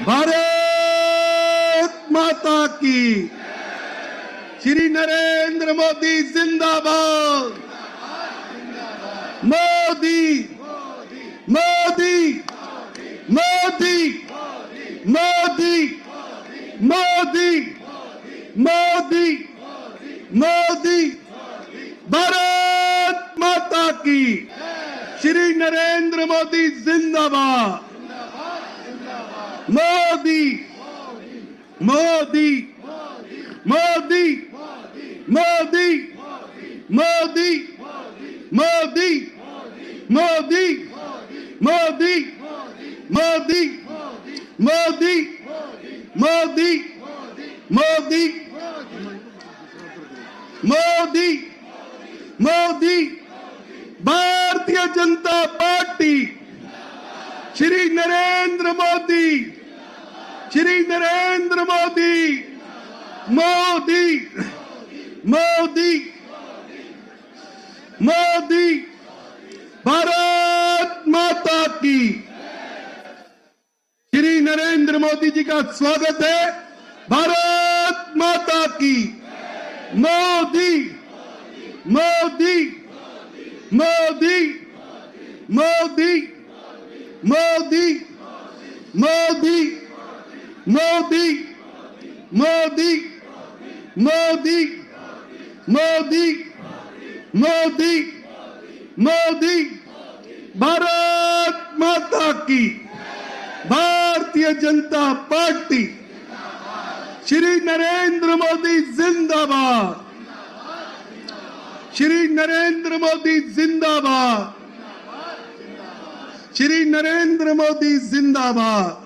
भारत माता की। श्री नरेंद्र मोदी जिंदाबाद। मोदी मोदी मोदी मोदी मोदी मोदी मोदी। भारत माता की। श्री नरेंद्र मोदी जिंदाबाद। मोदी मोदी मोदी मोदी मोदी मोदी मोदी मोदी मोदी मोदी मोदी मोदी मोदी मोदी। भारतीय जनता पार्टी। श्री नरेंद्र मोदी। श्री नरेंद्र मोदी। मोदी मोदी मोदी। भारत माता की। श्री नरेंद्र मोदी जी का स्वागत है। भारत माता की। मोदी मोदी मोदी मोदी मोदी मोदी मोदी मोदी मोदी मोदी मोदी मोदी। भारत माता की। भारतीय जनता पार्टी। श्री नरेंद्र मोदी जिंदाबाद। श्री नरेंद्र मोदी जिंदाबाद। श्री नरेंद्र मोदी जिंदाबाद।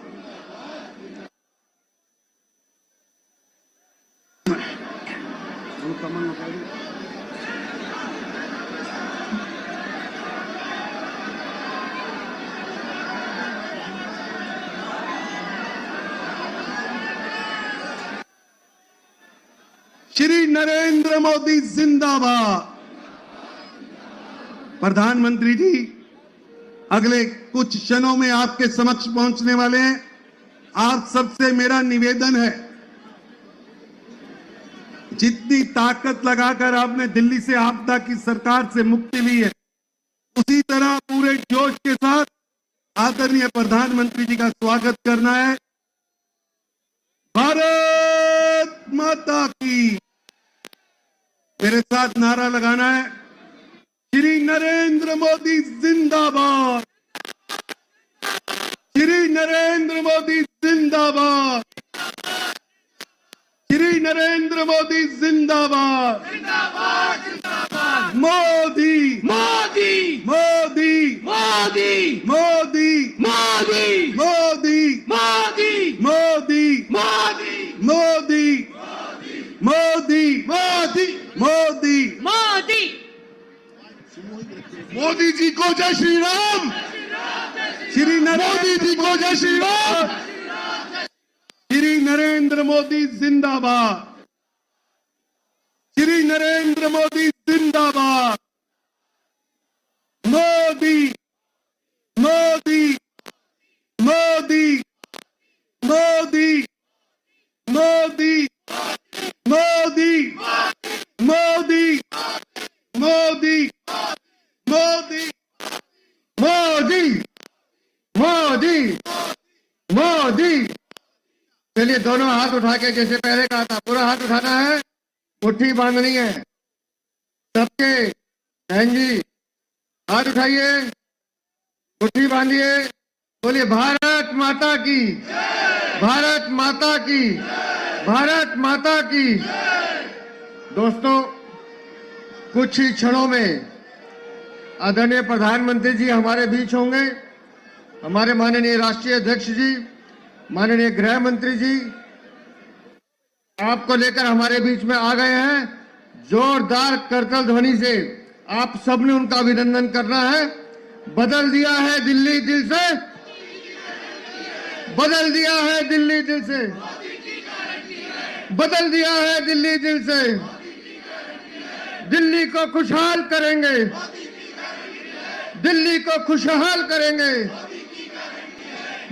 श्री नरेंद्र मोदी जिंदाबाद। प्रधानमंत्री जी अगले कुछ क्षणों में आपके समक्ष पहुंचने वाले हैं। आप सबसे मेरा निवेदन है, जितनी ताकत लगाकर आपने दिल्ली से आपदा की सरकार से मुक्ति ली है, उसी तरह पूरे जोश के साथ आदरणीय प्रधानमंत्री जी का स्वागत करना है। भारत माता की। मेरे साथ नारा लगाना है, श्री नरेंद्र मोदी जिंदाबाद। श्री नरेंद्र मोदी जिंदाबाद। श्री नरेंद्र मोदी जिंदाबाद। मोदी मोदी मोदी मोदी मोदी मोदी मोदी मोदी मोदी मोदी मोदी मोदी मोदी मोदी। मोदी मोदी जी को जय श्री राम। श्री मोदी जी को जय श्री राम। श्री नरेंद्र मोदी जिंदाबाद। श्री नरेंद्र मोदी जिंदाबाद। मोदी मोदी मोदी मोदी मोदी मोदी मोदी मोदी मोदी मोदी मोदी मोदी। चलिए दोनों हाथ उठा के, जैसे पहले कहा था, पूरा हाथ उठाना है, मुट्ठी बांधनी है सबके। बहन जी हाथ उठाइए, मुट्ठी बांधिए, बोलिए भारत माता की। भारत माता की। भारत माता की। दोस्तों, कुछ ही क्षणों में आदरणीय प्रधानमंत्री जी हमारे बीच होंगे। हमारे माननीय राष्ट्रीय अध्यक्ष जी, माननीय गृह मंत्री जी आपको लेकर हमारे बीच में आ गए हैं। जोरदार करतल ध्वनि से आप सबने उनका अभिनंदन करना है। बदल दिया है दिल्ली दिल से। बदल दिया है दिल्ली दिल से। बदल दिया है दिल्ली दिल से। दिल्ली को खुशहाल करेंगे। दिल्ली को खुशहाल करेंगे।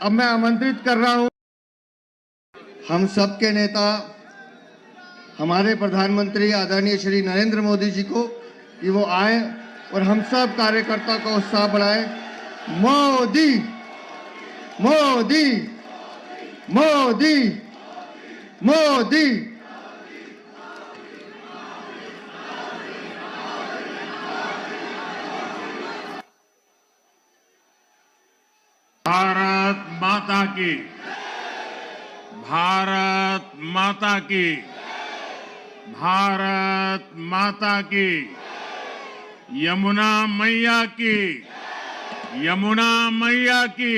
अब मैं आमंत्रित कर रहा हूं हम सबके नेता हमारे प्रधानमंत्री आदरणीय श्री नरेंद्र मोदी जी को कि वो आए और हम सब कार्यकर्ता का उत्साह बढ़ाएं। मोदी मोदी मोदी मोदी। भारत माता की, भारत माता की, भारत माता की, यमुना मैया की, यमुना मैया की,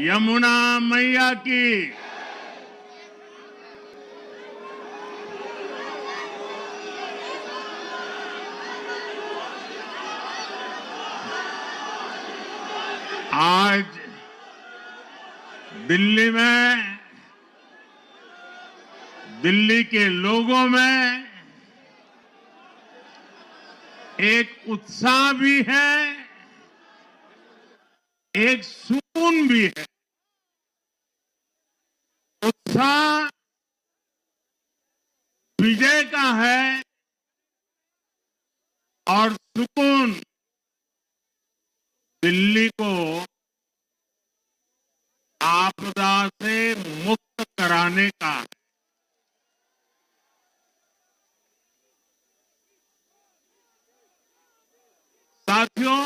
यमुना मैया की। आज दिल्ली में, दिल्ली के लोगों में एक उत्साह भी है, एक सुकून भी है। उत्साह विजय का है और सुकून दिल्ली को आपदा से मुक्त कराने का है। साथियों,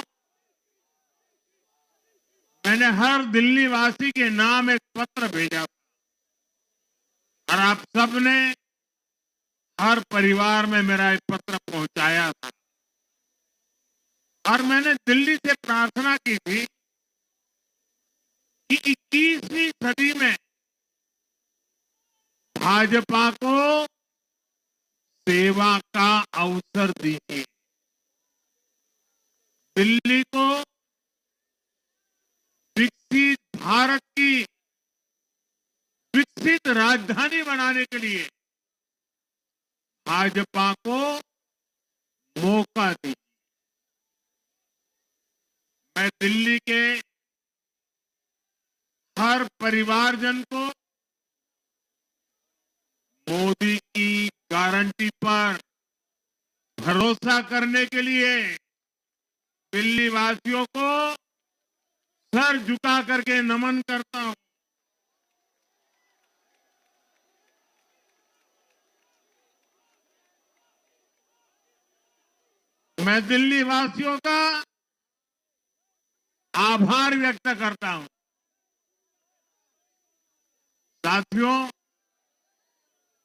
मैंने हर दिल्ली वासी के नाम एक पत्र भेजा था और आप सबने हर परिवार में मेरा एक पत्र पहुंचाया था और मैंने दिल्ली से प्रार्थना की थी कि 21वीं सदी में भाजपा को सेवा का अवसर दीजिए, दिल्ली को विकसित भारत की विकसित राजधानी बनाने के लिए भाजपा को मौका दीजिए। मैं दिल्ली के हर परिवारजन को मोदी की गारंटी पर भरोसा करने के लिए दिल्ली वासियों को सर झुका करके नमन करता हूं। मैं दिल्ली वासियों का आभार व्यक्त करता हूं। साथियों,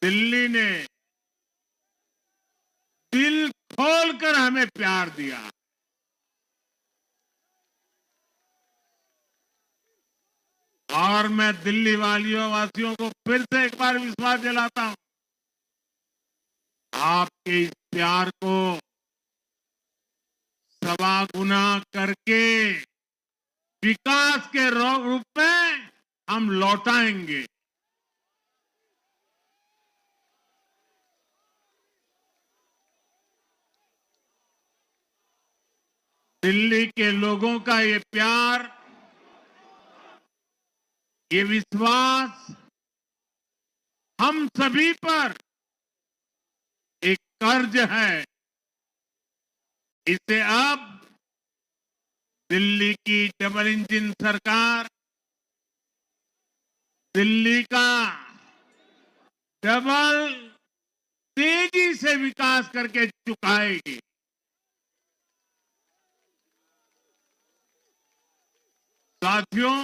दिल्ली ने दिल खोलकर हमें प्यार दिया। और मैं दिल्ली वासियों को फिर से एक बार विश्वास दिलाता हूं, आपके इस प्यार को सवा गुना करके विकास के रूप में हम लौटाएंगे। दिल्ली के लोगों का ये प्यार, ये विश्वास हम सभी पर एक कर्ज है। इसे अब दिल्ली की डबल इंजन सरकार, दिल्ली का डबल तेजी से विकास करके चुकाएगी। साथियों,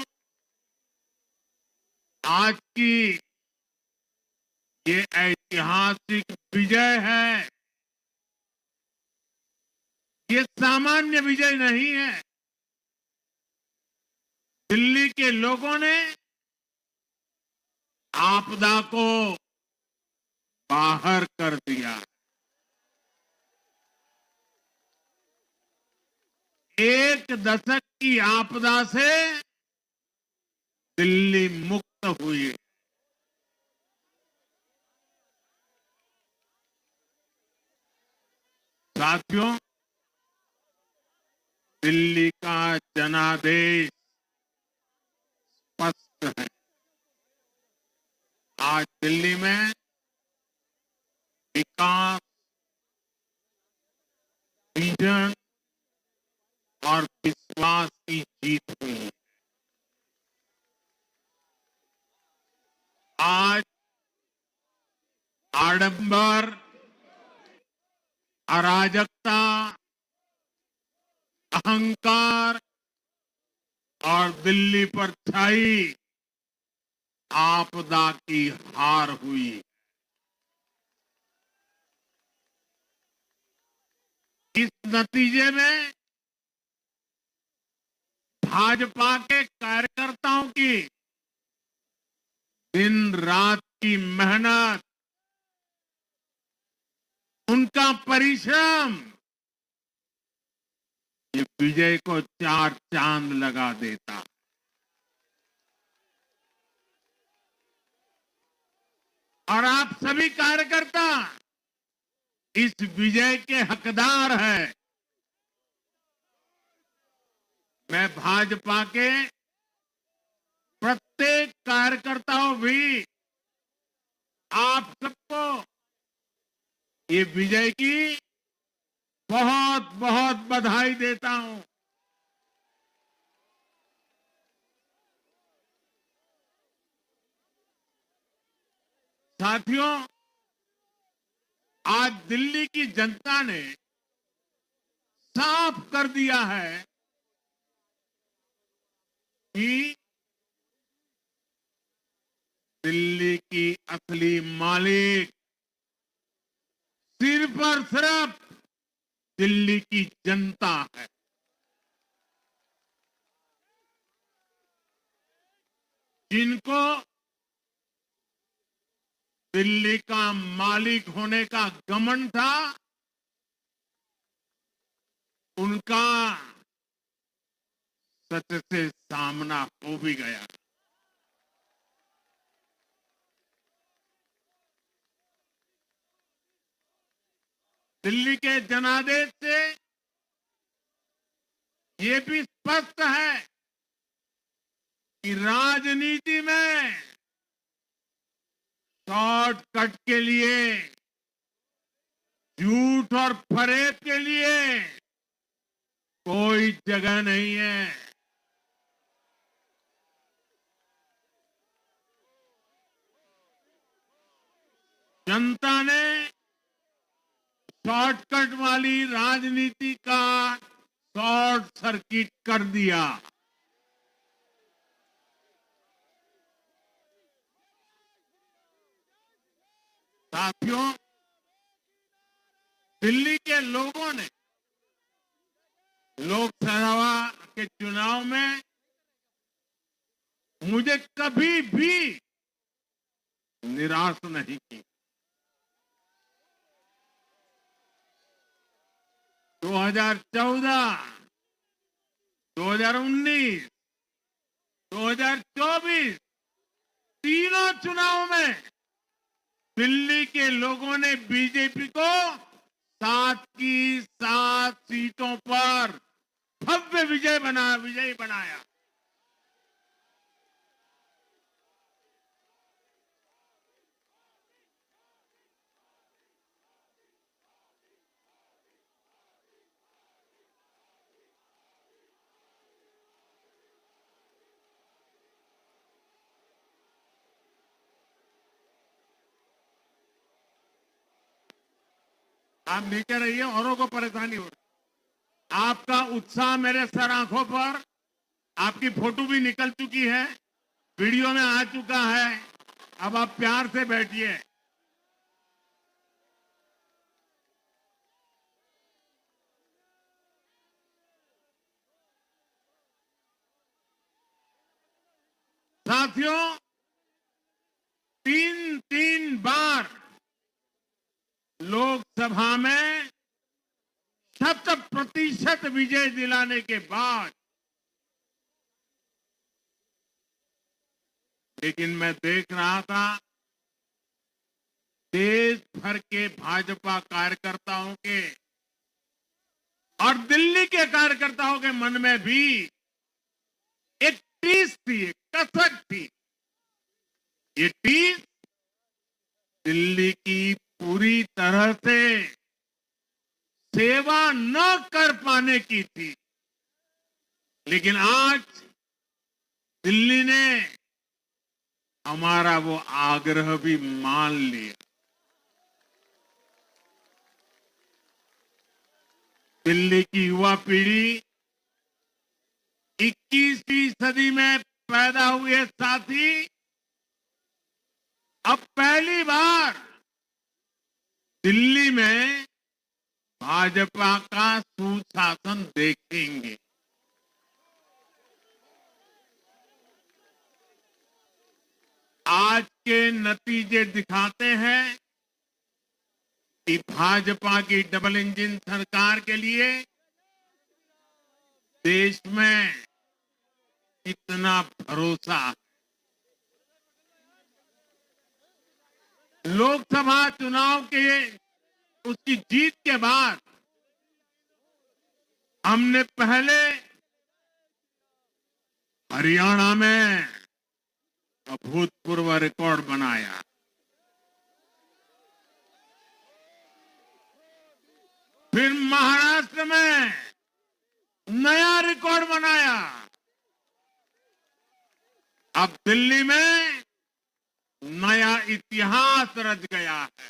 आज की ये ऐतिहासिक विजय है, ये सामान्य विजय नहीं है। दिल्ली के लोगों ने आपदा को बाहर कर दिया। एक दशक की आपदा से दिल्ली मुक्त हुई। साथियों, दिल्ली का जनादेश आज दिल्ली में विकास, विजन और विश्वास की जीत हुई है। आज आडंबर, अराजकता, अहंकार और दिल्ली पर छाई आपदा की हार हुई। इस नतीजे में भाजपा के कार्यकर्ताओं की दिन रात की मेहनत, उनका परिश्रम ये विजय को चार चांद लगा देता। और आप सभी कार्यकर्ता इस विजय के हकदार हैं। मैं भाजपा के प्रत्येक कार्यकर्ताओं भी आप सबको ये विजय की बहुत बहुत बधाई देता हूं। साथियों, आज दिल्ली की जनता ने साफ कर दिया है कि दिल्ली की असली मालिक सिर्फ और सिर्फ दिल्ली की जनता है। जिनको दिल्ली का मालिक होने का घमंड था, उनका सच से सामना हो भी गया। दिल्ली के जनादेश से ये भी स्पष्ट है कि राजनीति में शॉर्टकट के लिए, झूठ और फरेब के लिए कोई जगह नहीं है। जनता ने शॉर्टकट वाली राजनीति का शॉर्ट सर्किट कर दिया। साथियों, दिल्ली के लोगों ने लोकसभा के चुनाव में मुझे कभी भी निराश नहीं की। 2014, 2019, 2024 तीनों चुनाव में दिल्ली के लोगों ने बीजेपी को 7 की 7 सीटों पर भव्य विजयी बनाया। आप नीचे रहिए, औरों को परेशानी हो रही। आपका उत्साह मेरे सर आंखों पर, आपकी फोटो भी निकल चुकी है, वीडियो में आ चुका है। अब आप प्यार से बैठिए। साथियों, 3 बार लोकसभा में 100% विजय दिलाने के बाद, लेकिन मैं देख रहा था देश भर के भाजपा कार्यकर्ताओं के और दिल्ली के कार्यकर्ताओं के मन में भी एक टीस थी, एक कसक थी। ये टीस दिल्ली की पूरी तरह से सेवा न कर पाने की थी, लेकिन आज दिल्ली ने हमारा वो आग्रह भी मान लिया। दिल्ली की युवा पीढ़ी 21वीं सदी में पैदा हुए साथी अब पहली बार दिल्ली में भाजपा का सुशासन देखेंगे। आज के नतीजे दिखाते हैं कि भाजपा की डबल इंजन सरकार के लिए देश में कितना भरोसा है। लोकसभा चुनाव के उसकी जीत के बाद हमने पहले हरियाणा में अभूतपूर्व रिकॉर्ड बनाया, फिर महाराष्ट्र में नया रिकॉर्ड बनाया, अब दिल्ली में नया इतिहास रच गया है।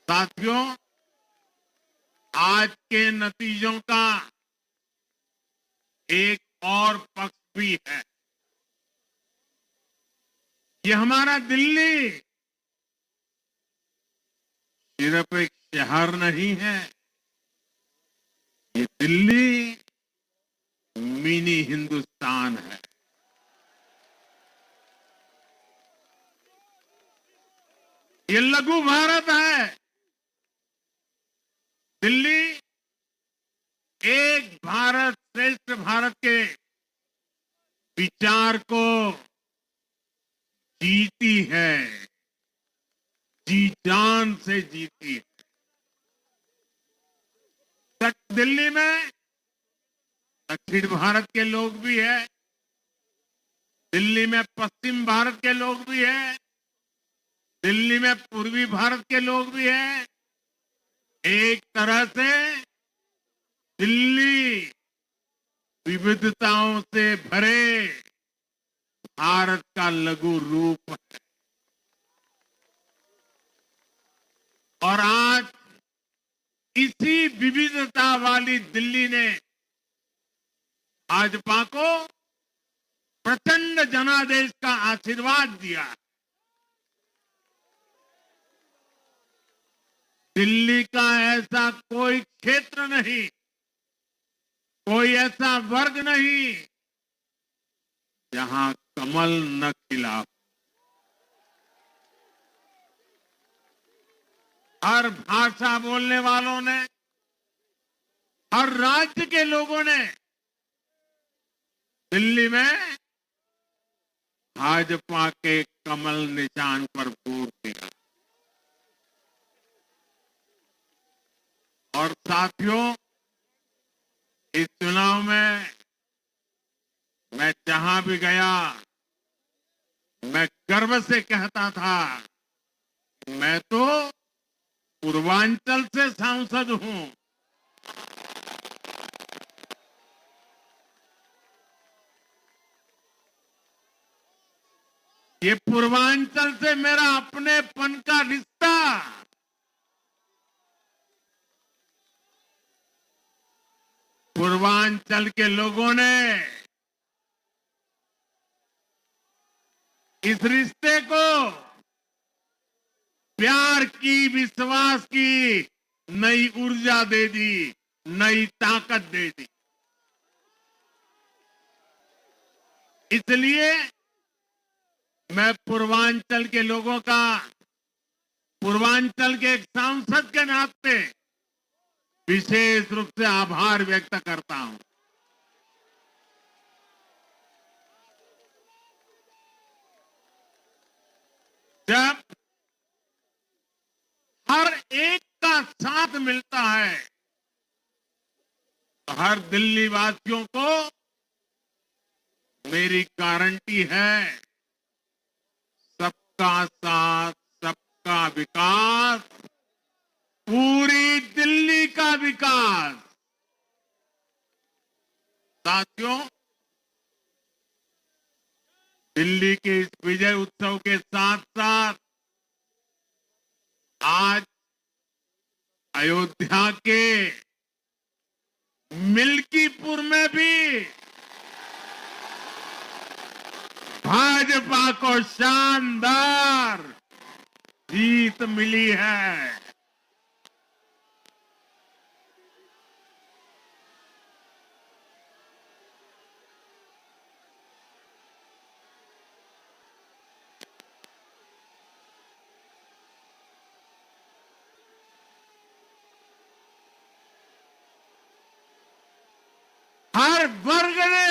साथियों, आज के नतीजों का एक और पक्ष भी है। ये हमारा दिल्ली सिर्फ एक शहर नहीं है, ये दिल्ली मिनी हिंदुस्तान है। ये लघु भारत है। दिल्ली एक भारत श्रेष्ठ भारत के विचार को जीती है, जी जान से जीती है। दिल्ली में दक्षिण भारत के लोग भी हैं, दिल्ली में पश्चिम भारत के लोग भी हैं, दिल्ली में पूर्वी भारत के लोग भी हैं। एक तरह से दिल्ली विविधताओं से भरे भारत का लघु रूप है। और आज इसी विविधता वाली दिल्ली ने भाजपा को प्रचंड जनादेश का आशीर्वाद दिया। दिल्ली का ऐसा कोई क्षेत्र नहीं, कोई ऐसा वर्ग नहीं जहां कमल न खिला हो। हर भाषा बोलने वालों ने, हर राज्य के लोगों ने दिल्ली में भाजपा के कमल निशान पर वोट दिया। और साथियों, इस चुनाव में मैं जहां भी गया, मैं गर्व से कहता था, मैं तो पूर्वांचल से सांसद हूं। ये पूर्वांचल से मेरा अपनेपन का रिश्ता, पूर्वांचल के लोगों ने इस रिश्ते को प्यार की, विश्वास की नई ऊर्जा दे दी, नई ताकत दे दी। इसलिए मैं पूर्वांचल के लोगों का, पूर्वांचल के एक सांसद के नाते विशेष रूप से आभार व्यक्त करता हूं। जब हर एक का साथ मिलता है तो हर दिल्ली वासियों को मेरी गारंटी है सबका साथ, सबका विकास, पूरी दिल्ली का विकास। साथियों, दिल्ली के इस विजय उत्सव के साथ साथ आज अयोध्या के मिल्कीपुर में भी भाजपा को शानदार जीत मिली है। हर वर्ग ने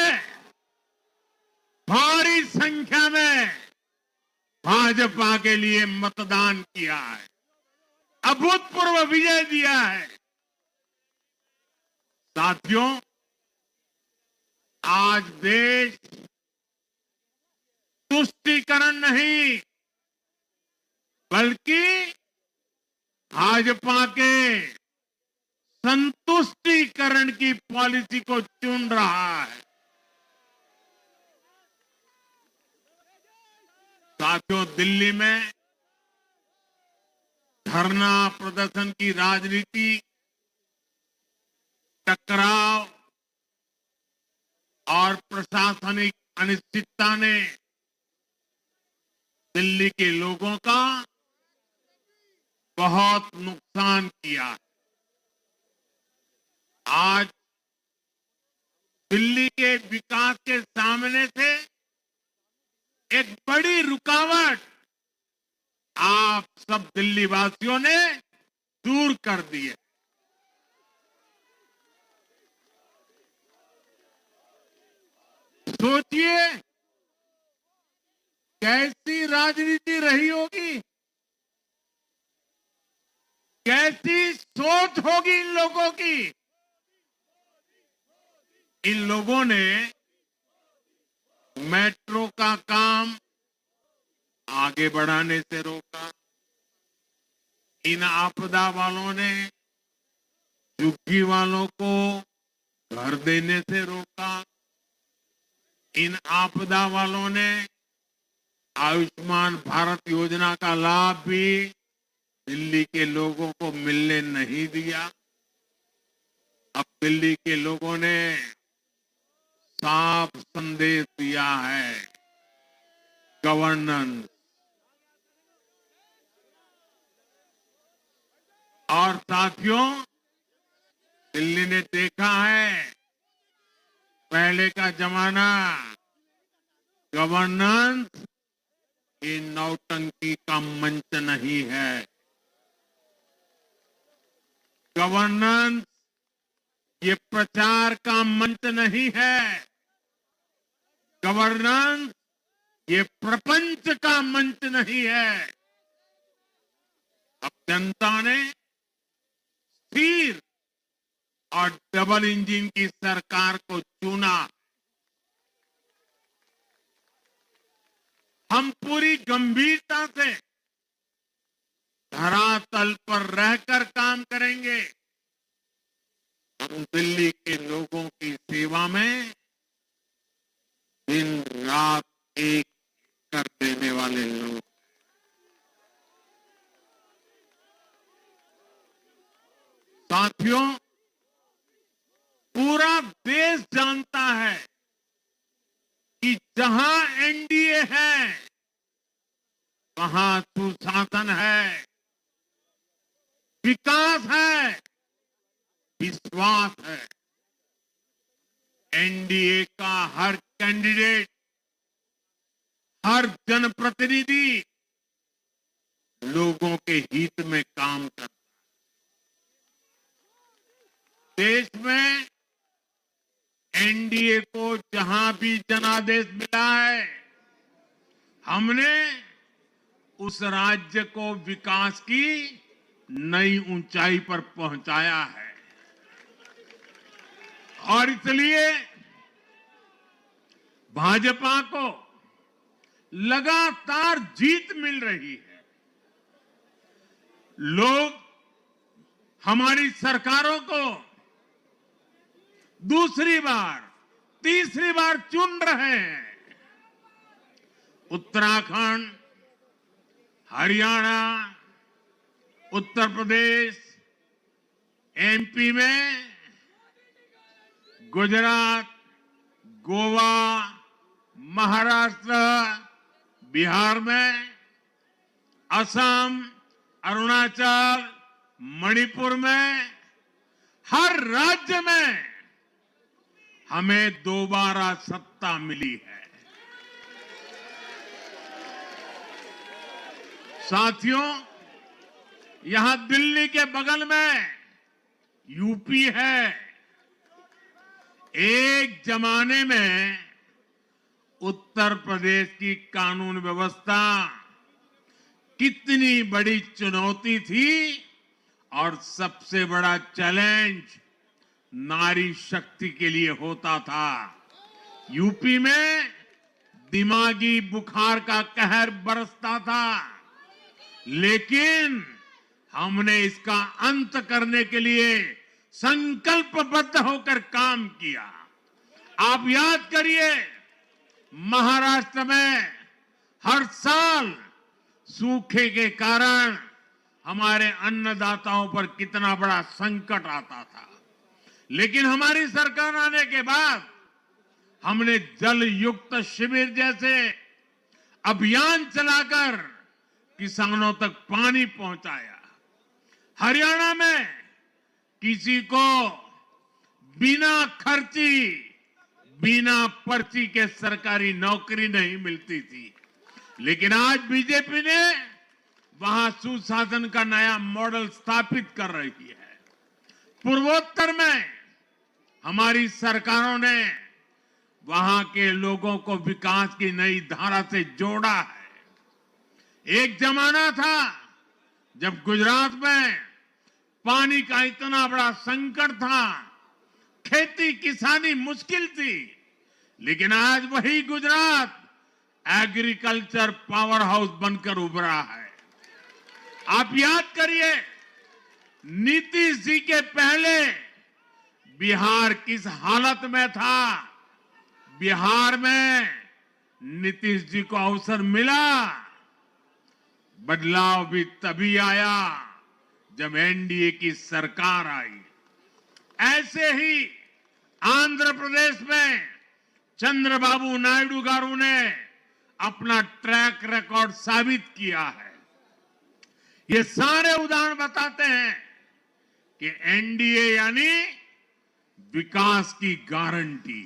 भारी संख्या में भाजपा के लिए मतदान किया है, अभूतपूर्व विजय दिया है। साथियों, आज देश तुष्टीकरण नहीं बल्कि भाजपा के संतुष्टीकरण की पॉलिसी को चुन रहा है। साथियों, दिल्ली में धरना प्रदर्शन की राजनीति, टकराव और प्रशासनिक अनिश्चितता ने दिल्ली के लोगों का बहुत नुकसान किया है। आज दिल्ली के विकास के सामने से एक बड़ी रुकावट आप सब दिल्ली वासियों ने दूर कर दी है। सोचिए कैसी राजनीति रही होगी, कैसी सोच होगी इन लोगों की। इन लोगों ने मेट्रो का काम आगे बढ़ाने से रोका। इन आपदा वालों ने झुग्गी वालों को घर देने से रोका। इन आपदा वालों ने आयुष्मान भारत योजना का लाभ भी दिल्ली के लोगों को मिलने नहीं दिया। अब दिल्ली के लोगों ने साफ संदेश दिया है, गवर्नेंस। और साथियों, दिल्ली ने देखा है पहले का जमाना, गवर्नेंस ये नौटंकी का मंच नहीं है। गवर्नेंस ये प्रचार का मंच नहीं है। गवर्नेंस ये प्रपंच का मंच नहीं है। अब जनता ने स्थिर और डबल इंजन की सरकार को चुना। हम पूरी गंभीरता से धरातल पर रहकर काम करेंगे। हम दिल्ली के लोगों की सेवा में दिन रात एक कर देने वाले लोग। साथियों, पूरा देश जानता है कि जहां एनडीए है वहां सुशासन है, विकास है, विश्वास है। एनडीए का हर कैंडिडेट, हर जनप्रतिनिधि लोगों के हित में काम करता है। देश में एनडीए को जहां भी जनादेश मिला है, हमने उस राज्य को विकास की नई ऊंचाई पर पहुंचाया है। और इसलिए भाजपा को लगातार जीत मिल रही है। लोग हमारी सरकारों को दूसरी बार, तीसरी बार चुन रहे हैं। उत्तराखंड, हरियाणा, उत्तर प्रदेश, एमपी में, गुजरात, गोवा, महाराष्ट्र, बिहार में, असम, अरुणाचल, मणिपुर में, हर राज्य में हमें दोबारा सत्ता मिली है। साथियों, यहां दिल्ली के बगल में यूपी है। एक जमाने में उत्तर प्रदेश की कानून व्यवस्था कितनी बड़ी चुनौती थी और सबसे बड़ा चैलेंज नारी शक्ति के लिए होता था। यूपी में दिमागी बुखार का कहर बरसता था, लेकिन हमने इसका अंत करने के लिए संकल्पबद्ध होकर काम किया। आप याद करिए, महाराष्ट्र में हर साल सूखे के कारण हमारे अन्नदाताओं पर कितना बड़ा संकट आता था, लेकिन हमारी सरकार आने के बाद हमने जल युक्त शिविर जैसे अभियान चलाकर किसानों तक पानी पहुंचाया। हरियाणा में किसी को बिना खर्ची, बिना पर्ची के सरकारी नौकरी नहीं मिलती थी, लेकिन आज बीजेपी ने वहां सुशासन का नया मॉडल स्थापित कर रही है। पूर्वोत्तर में हमारी सरकारों ने वहां के लोगों को विकास की नई धारा से जोड़ा है। एक जमाना था जब गुजरात में पानी का इतना बड़ा संकट था, खेती किसानी मुश्किल थी, लेकिन आज वही गुजरात एग्रीकल्चर पावर हाउस बनकर उभरा है। आप याद करिए, नीतीश जी के पहले बिहार किस हालत में था। बिहार में नीतीश जी को अवसर मिला। बदलाव भी तभी आया जब एनडीए की सरकार आई। ऐसे ही आंध्र प्रदेश में चंद्रबाबू नायडू गारू ने अपना ट्रैक रिकॉर्ड साबित किया है। ये सारे उदाहरण बताते हैं कि एनडीए यानी विकास की गारंटी।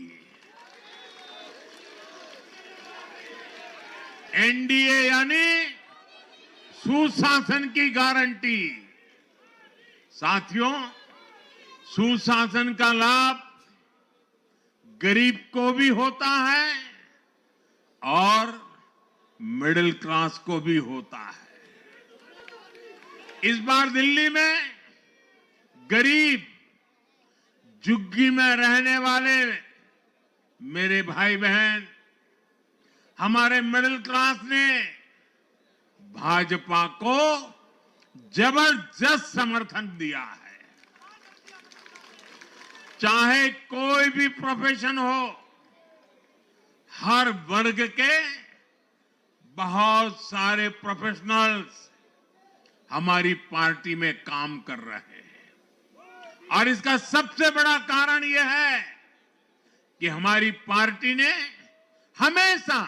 एनडीए यानी सुशासन की गारंटी। साथियों, सुशासन का लाभ गरीब को भी होता है और मिडिल क्लास को भी होता है। इस बार दिल्ली में गरीब, झुग्गी में रहने वाले मेरे भाई बहन, हमारे मिडिल क्लास ने भाजपा को जबरदस्त समर्थन दिया है। चाहे कोई भी प्रोफेशन हो, हर वर्ग के बहुत सारे प्रोफेशनल्स हमारी पार्टी में काम कर रहे हैं। और इसका सबसे बड़ा कारण यह है कि हमारी पार्टी ने हमेशा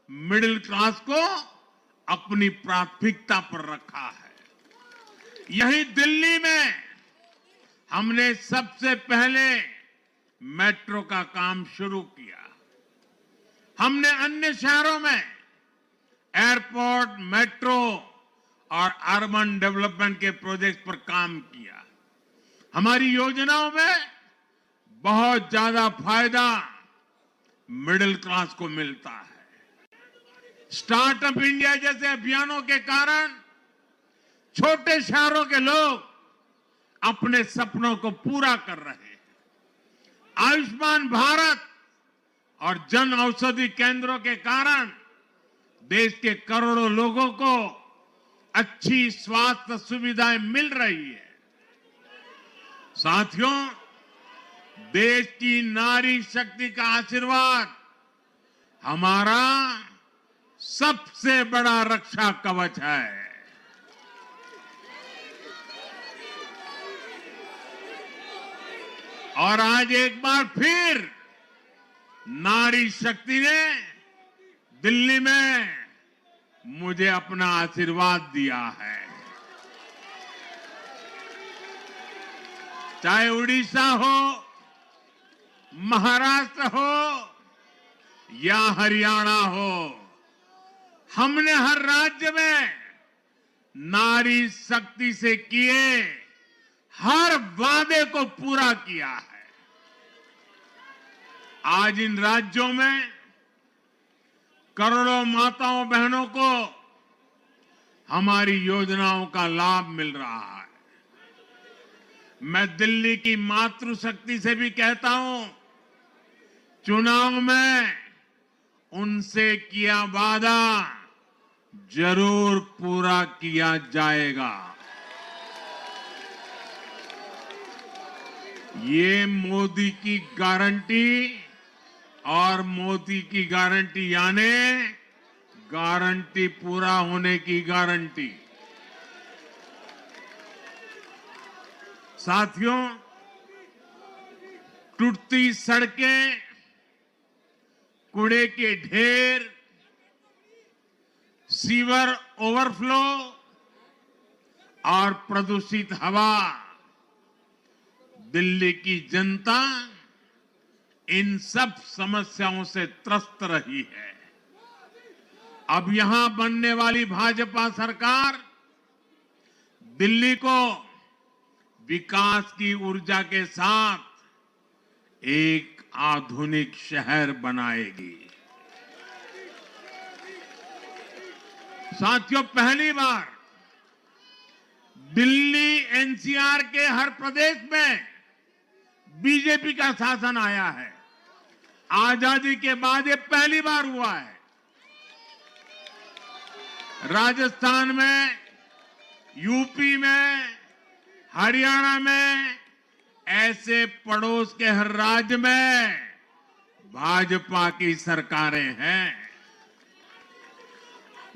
मिडिल क्लास को अपनी प्राथमिकता पर रखा है। यही दिल्ली में हमने सबसे पहले मेट्रो का काम शुरू किया। हमने अन्य शहरों में एयरपोर्ट, मेट्रो और अर्बन डेवलपमेंट के प्रोजेक्ट पर काम किया। हमारी योजनाओं में बहुत ज्यादा फायदा मिडिल क्लास को मिलता है। स्टार्टअप इंडिया जैसे अभियानों के कारण छोटे शहरों के लोग अपने सपनों को पूरा कर रहे हैं। आयुष्मान भारत और जन औषधि केंद्रों के कारण देश के करोड़ों लोगों को अच्छी स्वास्थ्य सुविधाएं मिल रही है। साथियों, देश की नारी शक्ति का आशीर्वाद हमारा सबसे बड़ा रक्षा कवच है। और आज एक बार फिर नारी शक्ति ने दिल्ली में मुझे अपना आशीर्वाद दिया है। चाहे उड़ीसा हो, महाराष्ट्र हो या हरियाणा हो, हमने हर राज्य में नारी शक्ति से किए हर वादे को पूरा किया है। आज इन राज्यों में करोड़ों माताओं बहनों को हमारी योजनाओं का लाभ मिल रहा है। मैं दिल्ली की मातृशक्ति से भी कहता हूं, चुनाव में उनसे किया वादा जरूर पूरा किया जाएगा। ये मोदी की गारंटी और मोदी की गारंटी यानी गारंटी पूरा होने की गारंटी। साथियों, टूटती सड़कें, कूड़े के ढेर, सीवर ओवरफ्लो और प्रदूषित हवा, दिल्ली की जनता इन सब समस्याओं से त्रस्त रही है। अब यहां बनने वाली भाजपा सरकार दिल्ली को विकास की ऊर्जा के साथ एक आधुनिक शहर बनाएगी। साथियों, पहली बार दिल्ली एनसीआर के हर प्रदेश में बीजेपी का शासन आया है। आजादी के बाद ये पहली बार हुआ है। राजस्थान में, यूपी में, हरियाणा में, ऐसे पड़ोस के हर राज्य में भाजपा की सरकारें हैं।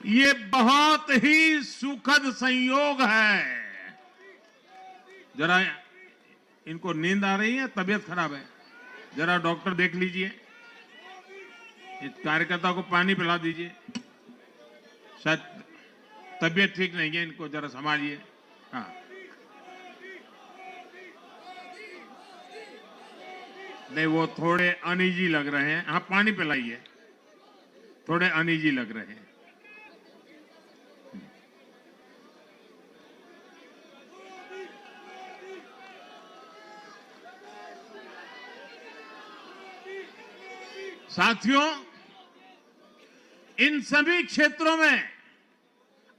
ये बहुत ही सुखद संयोग है। जरा इनको नींद आ रही है, तबीयत खराब है, जरा डॉक्टर देख लीजिए। इस कार्यकर्ता को पानी पिला दीजिए, शायद तबीयत ठीक नहीं है, इनको जरा संभालिए। हाँ, नहीं वो थोड़े अनईजी लग रहे हैं। हाँ, पानी पिलाइए, थोड़े अनईजी लग रहे हैं। साथियों, इन सभी क्षेत्रों में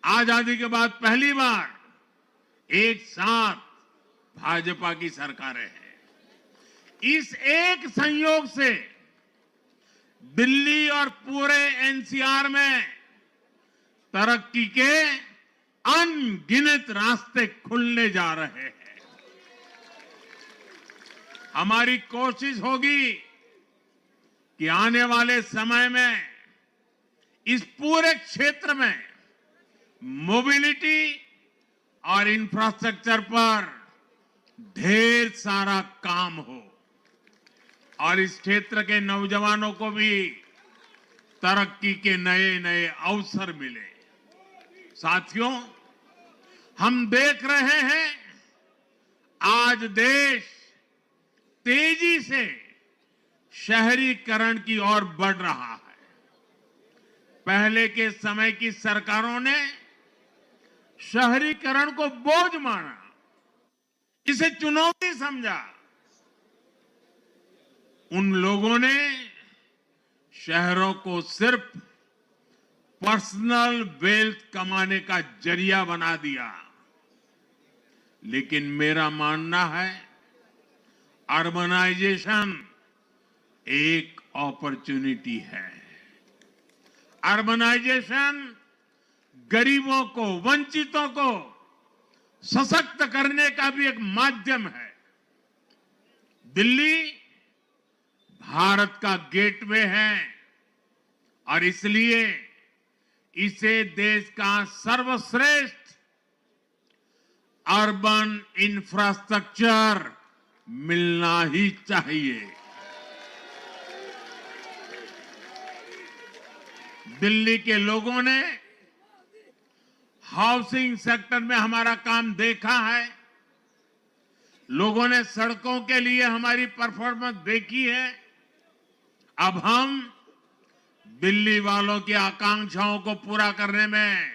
आजादी के बाद पहली बार एक साथ भाजपा की सरकारें हैं। इस एक संयोग से दिल्ली और पूरे एनसीआर में तरक्की के अनगिनत रास्ते खुलने जा रहे हैं। हमारी कोशिश होगी कि आने वाले समय में इस पूरे क्षेत्र में मोबिलिटी और इंफ्रास्ट्रक्चर पर ढेर सारा काम हो और इस क्षेत्र के नौजवानों को भी तरक्की के नए नए अवसर मिले। साथियों, हम देख रहे हैं आज देश तेजी से शहरीकरण की ओर बढ़ रहा है। पहले के समय की सरकारों ने शहरीकरण को बोझ माना, इसे चुनौती समझा। उन लोगों ने शहरों को सिर्फ पर्सनल वेल्थ कमाने का जरिया बना दिया। लेकिन मेरा मानना है अर्बनाइजेशन एक अपॉर्चुनिटी है। अर्बनाइजेशन गरीबों को, वंचितों को सशक्त करने का भी एक माध्यम है। दिल्ली भारत का गेटवे है और इसलिए इसे देश का सर्वश्रेष्ठ अर्बन इंफ्रास्ट्रक्चर मिलना ही चाहिए। दिल्ली के लोगों ने हाउसिंग सेक्टर में हमारा काम देखा है, लोगों ने सड़कों के लिए हमारी परफॉर्मेंस देखी है। अब हम दिल्ली वालों की आकांक्षाओं को पूरा करने में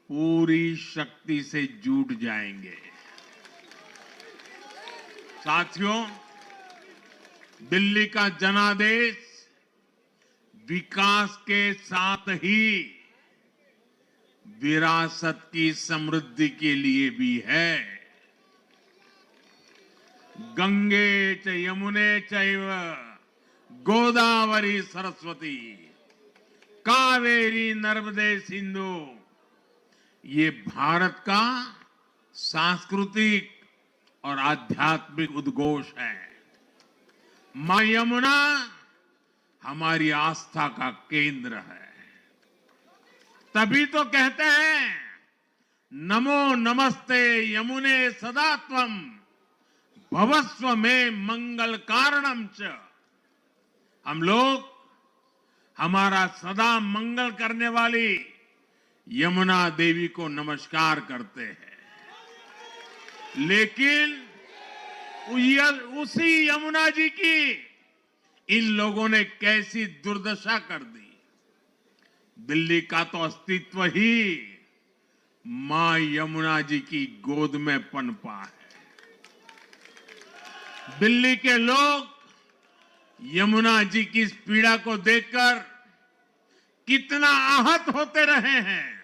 पूरी शक्ति से जुट जाएंगे। साथियों, दिल्ली का जनादेश विकास के साथ ही विरासत की समृद्धि के लिए भी है। गंगे च यमुने चैव गोदावरी सरस्वती कावेरी नर्मदे सिंधु, ये भारत का सांस्कृतिक और आध्यात्मिक उद्घोष है। मां यमुना हमारी आस्था का केंद्र है। तभी तो कहते हैं नमो नमस्ते यमुने सदा त्वम भवस्व में मंगल कारणम च। हम लोग हमारा सदा मंगल करने वाली यमुना देवी को नमस्कार करते हैं, लेकिन उसी यमुना जी की इन लोगों ने कैसी दुर्दशा कर दी। दिल्ली का तो अस्तित्व ही मां यमुना जी की गोद में पनपा है। दिल्ली के लोग यमुना जी की इस पीड़ा को देखकर कितना आहत होते रहे हैं,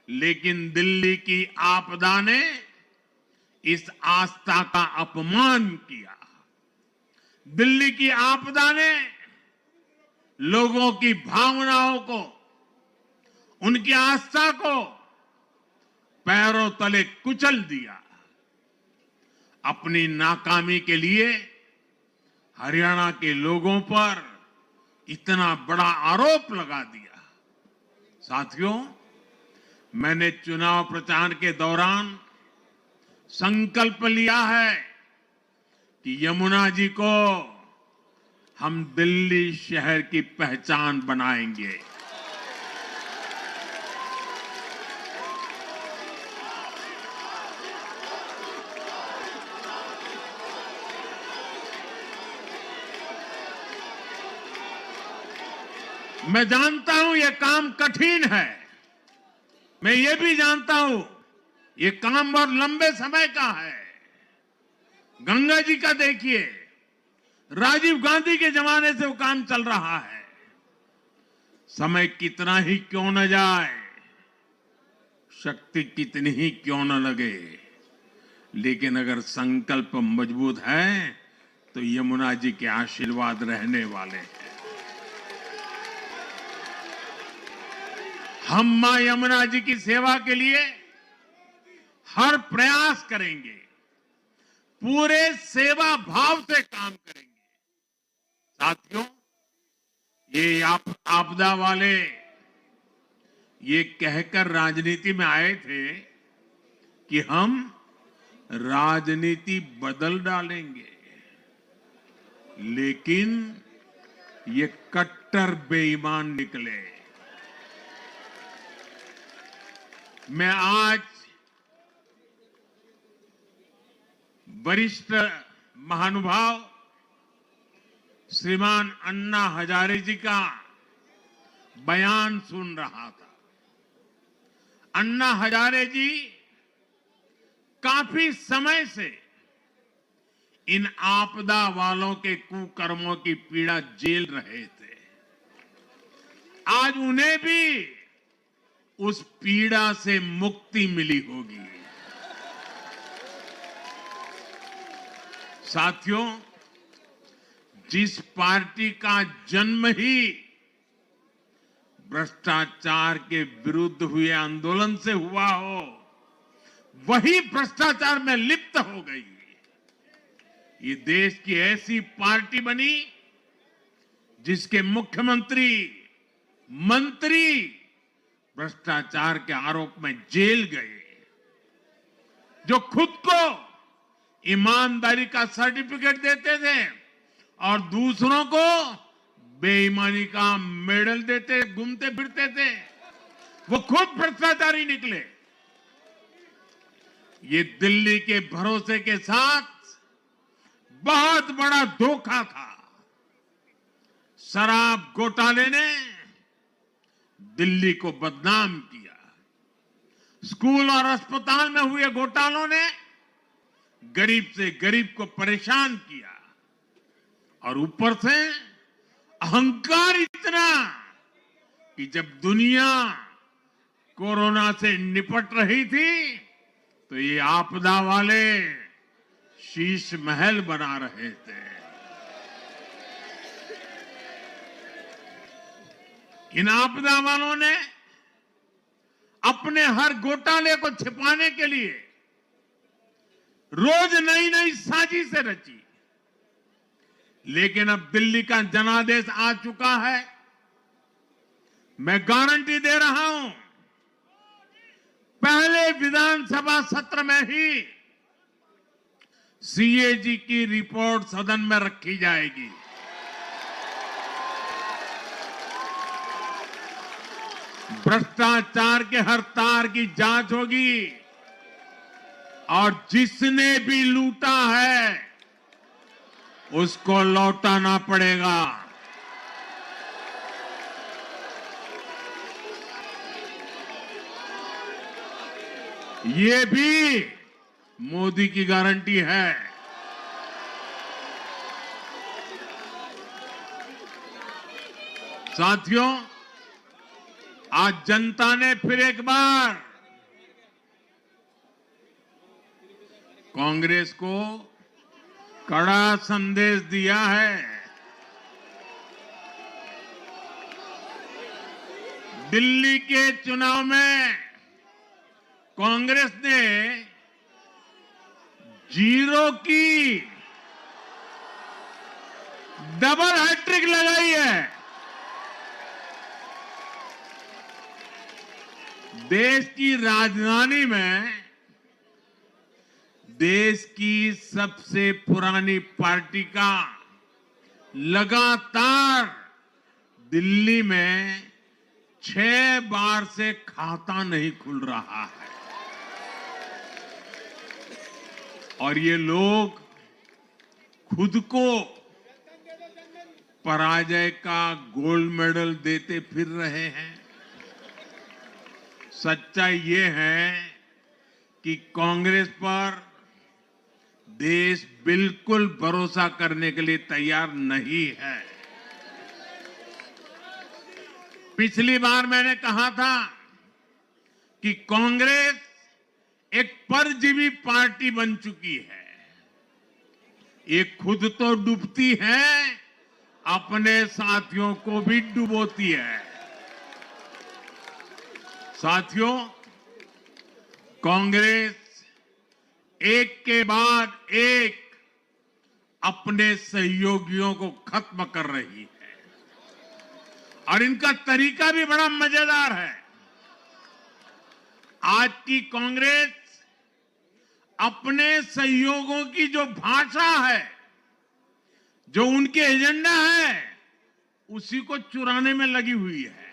लेकिन दिल्ली की आपदा ने इस आस्था का अपमान किया। दिल्ली की आपदा ने लोगों की भावनाओं को, उनकी आस्था को पैरों तले कुचल दिया। अपनी नाकामी के लिए हरियाणा के लोगों पर इतना बड़ा आरोप लगा दिया। साथियों, मैंने चुनाव प्रचार के दौरान संकल्प लिया है कि यमुना जी को हम दिल्ली शहर की पहचान बनाएंगे। मैं जानता हूं यह काम कठिन है, मैं ये भी जानता हूं ये काम बहुत लंबे समय का है। गंगा जी का देखिए, राजीव गांधी के जमाने से वो काम चल रहा है। समय कितना ही क्यों न जाए, शक्ति कितनी ही क्यों न लगे, लेकिन अगर संकल्प मजबूत है तो यमुना जी के आशीर्वाद रहने वाले हैं। हम मां यमुना जी की सेवा के लिए हर प्रयास करेंगे, पूरे सेवा भाव से काम करेंगे। साथियों, ये आपदा वाले ये कहकर राजनीति में आए थे कि हम राजनीति बदल डालेंगे, लेकिन ये कट्टर बेईमान निकले। मैं आज वरिष्ठ महानुभाव श्रीमान अन्ना हजारे जी का बयान सुन रहा था। अन्ना हजारे जी काफी समय से इन आपदा वालों के कुकर्मों की पीड़ा झेल रहे थे। आज उन्हें भी उस पीड़ा से मुक्ति मिली होगी। साथियों, जिस पार्टी का जन्म ही भ्रष्टाचार के विरुद्ध हुए आंदोलन से हुआ हो, वही भ्रष्टाचार में लिप्त हो गई। ये देश की ऐसी पार्टी बनी जिसके मुख्यमंत्री, मंत्री भ्रष्टाचार के आरोप में जेल गए, जो खुद को ईमानदारी का सर्टिफिकेट देते थे और दूसरों को बेईमानी का मेडल देते घूमते फिरते थे, वो खुद भ्रष्टाचारी निकले। ये दिल्ली के भरोसे के साथ बहुत बड़ा धोखा था। शराब घोटाले ने दिल्ली को बदनाम किया। स्कूल और अस्पताल में हुए घोटालों ने गरीब से गरीब को परेशान किया और ऊपर से अहंकार इतना कि जब दुनिया कोरोना से निपट रही थी तो ये आपदा वाले शीश महल बना रहे थे। इन आपदा वालों ने अपने हर घोटाले को छिपाने के लिए रोज नई नई साजिशें रची। लेकिन अब दिल्ली का जनादेश आ चुका है। मैं गारंटी दे रहा हूं, पहले विधानसभा सत्र में ही सीएजी की रिपोर्ट सदन में रखी जाएगी। भ्रष्टाचार के हर तार की जांच होगी और जिसने भी लूटा है उसको लौटाना पड़ेगा। ये भी मोदी की गारंटी है। साथियों, आज जनता ने फिर एक बार कांग्रेस को कड़ा संदेश दिया है। दिल्ली के चुनाव में कांग्रेस ने जीरो की डबल हैट्रिक लगाई है। देश की राजधानी में देश की सबसे पुरानी पार्टी का लगातार दिल्ली में 6 बार से खाता नहीं खुल रहा है और ये लोग खुद को पराजय का गोल्ड मेडल देते फिर रहे हैं। सच्चाई ये है कि कांग्रेस पर देश बिल्कुल भरोसा करने के लिए तैयार नहीं है। पिछली बार मैंने कहा था कि कांग्रेस एक परजीवी पार्टी बन चुकी है। ये खुद तो डूबती है, अपने साथियों को भी डुबोती है। साथियों, कांग्रेस एक के बाद एक अपने सहयोगियों को खत्म कर रही है और इनका तरीका भी बड़ा मजेदार है। आज की कांग्रेस अपने सहयोगियों की जो भाषा है, जो उनके एजेंडा है, उसी को चुराने में लगी हुई है।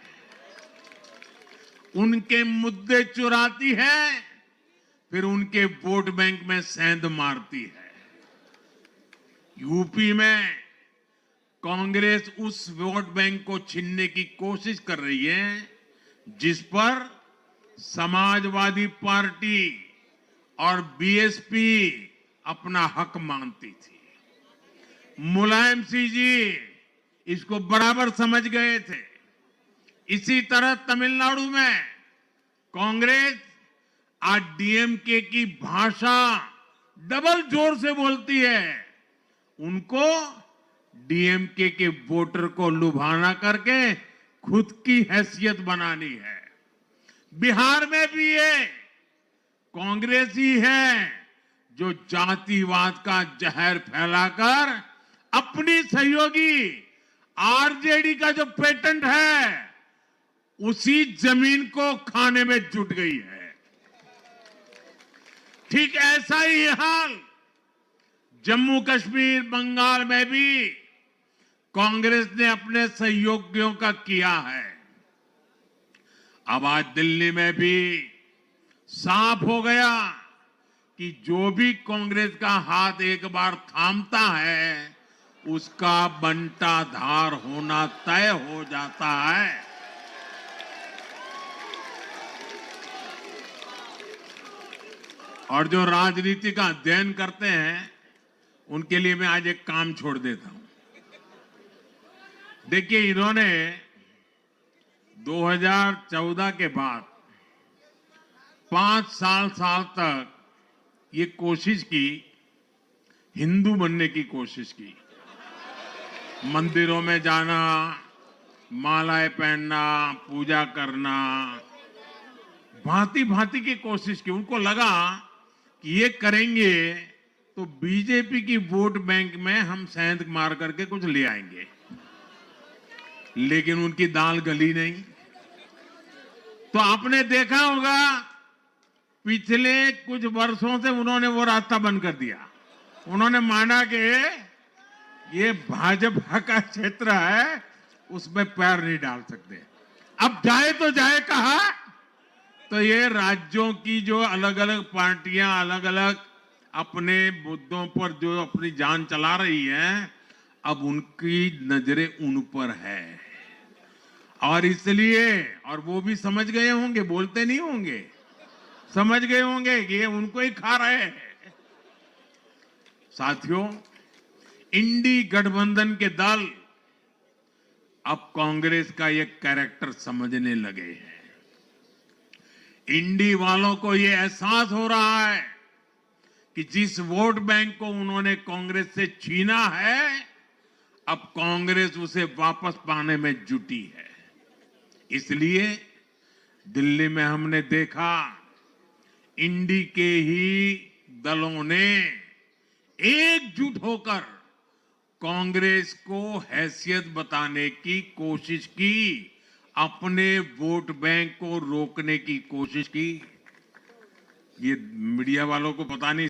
उनके मुद्दे चुराती है, फिर उनके वोट बैंक में सेंध मारती है। यूपी में कांग्रेस उस वोट बैंक को छीनने की कोशिश कर रही है जिस पर समाजवादी पार्टी और बीएसपी अपना हक मानती थी। मुलायम सिंह जी इसको बराबर समझ गए थे। इसी तरह तमिलनाडु में कांग्रेस आज डीएमके की भाषा डबल जोर से बोलती है। उनको डीएमके के वोटर को लुभाना करके खुद की हैसियत बनानी है। बिहार में भी ये कांग्रेस ही है जो जातिवाद का जहर फैलाकर अपनी सहयोगी आरजेडी का जो पेटेंट है उसी जमीन को खाने में जुट गई है। ठीक ऐसा ही हाल जम्मू कश्मीर, बंगाल में भी कांग्रेस ने अपने सहयोगियों का किया है। अब आज दिल्ली में भी साफ हो गया कि जो भी कांग्रेस का हाथ एक बार थामता है उसका बंटाधार होना तय हो जाता है। और जो राजनीति का अध्ययन करते हैं उनके लिए मैं आज एक काम छोड़ देता हूं। देखिए, इन्होंने 2014 के बाद 5 साल तक ये कोशिश की, हिंदू बनने की कोशिश की, मंदिरों में जाना, मालाएं पहनना, पूजा करना, भांति भांति की कोशिश की। उनको लगा कि ये करेंगे तो बीजेपी की वोट बैंक में हम सेंध मार करके कुछ ले आएंगे, लेकिन उनकी दाल गली नहीं। तो आपने देखा होगा पिछले कुछ वर्षों से उन्होंने वो रास्ता बंद कर दिया। उन्होंने माना कि ये भाजपा का क्षेत्र है, उसमें पैर नहीं डाल सकते। अब जाए तो जाए कहा, तो ये राज्यों की जो अलग अलग पार्टियां अलग अलग अपने मुद्दों पर जो अपनी जान चला रही हैं, अब उनकी नजरें उन पर है। और इसलिए, और वो भी समझ गए होंगे, बोलते नहीं होंगे, समझ गए होंगे कि ये उनको ही खा रहे हैं। साथियों, इंडी गठबंधन के दल अब कांग्रेस का ये कैरेक्टर समझने लगे हैं। इंडी वालों को ये एहसास हो रहा है कि जिस वोट बैंक को उन्होंने कांग्रेस से छीना है, अब कांग्रेस उसे वापस पाने में जुटी है। इसलिए दिल्ली में हमने देखा इंडी के ही दलों ने एकजुट होकर कांग्रेस को हैसियत बताने की कोशिश की, अपने वोट बैंक को रोकने की कोशिश की। ये मीडिया वालों को पता नहीं